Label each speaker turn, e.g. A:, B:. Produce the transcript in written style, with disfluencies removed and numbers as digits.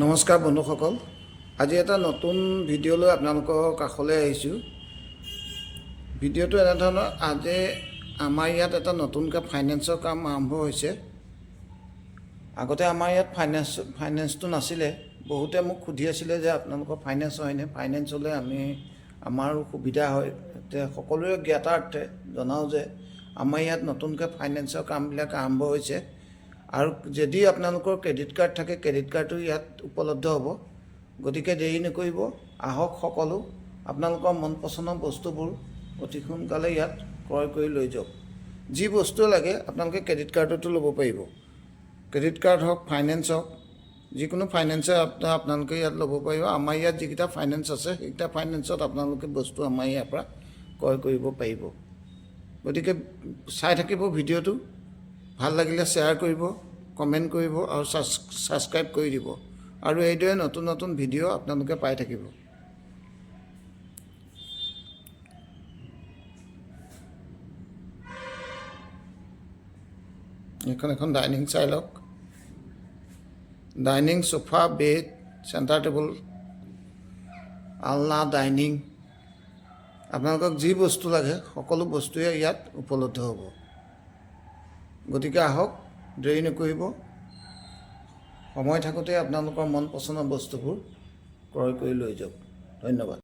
A: নমস্কাৰ বন্ধুসকল, আজি এটা নতুন ভিডিঅ' লৈ আপোনালোকৰ কাষলৈ আহিছোঁ। ভিডিঅ'টো এনেধৰণৰ, আজি আমাৰ ইয়াত এটা নতুনকৈ ফাইনেন্সৰ কাম আৰম্ভ হৈছে। আগতে আমাৰ ইয়াত ফাইনেন্সটো নাছিলে। বহুতে মোক সুধি আছিলে যে আপোনালোকৰ ফাইনেন্স হয়নে, ফাইনেন্স হ'লে আমাৰো সুবিধা হয়। সকলোৰে জ্ঞাতাৰ্থে জনাওঁ যে আমাৰ ইয়াত নতুনকৈ ফাইনেন্সৰ কামবিলাক আৰম্ভ হৈছে। আৰু যদি আপোনালোকৰ ক্ৰেডিট কাৰ্ড থাকে, ক্ৰেডিট কাৰ্ডটো ইয়াত উপলব্ধ হ'ব। গতিকে দেৰি নকৰিব, আহক সকলো আপোনালোকৰ মন পচন্দৰ বস্তুবোৰ অতি সোনকালে ইয়াত ক্ৰয় কৰি লৈ যাওক। যি বস্তু লাগে আপোনালোকে ক্ৰেডিট কাৰ্ডতো ল'ব পাৰিব। ক্ৰেডিট কাৰ্ড হওক, ফাইনেন্স হওক, যিকোনো ফাইনেন্সে আপোনালোকে ইয়াত ল'ব পাৰিব। আমাৰ ইয়াত যিকেইটা ফাইনেন্স আছে সেইকেইটা ফাইনেন্সত আপোনালোকে বস্তু আমাৰ ইয়াৰ পৰা ক্ৰয় কৰিব পাৰিব। গতিকে চাই থাকিব ভিডিঅ'টো, ভাল লাগিলে শ্বেয়াৰ কৰিব, কমেণ্ট কৰিব আৰু ছাবস্ক্ৰাইব কৰি দিব। আৰু এইদৰে নতুন নতুন ভিডিঅ' আপোনালোকে পাই থাকিব। এখন ডাইনিং চাই লওক। Dining, sofa, bed, centre table, আলনা, ডাইনিং, আপোনালোকক যি বস্তু লাগে সকলো বস্তুৱে ইয়াত উপলব্ধ হ'ব। গতিকে আহক, দেৰি নকৰিব, সময় থাকোঁতে আপোনালোকৰ মন পচন্দৰ বস্তুবোৰ ক্ৰয় কৰি লৈ যাওক। ধন্যবাদ।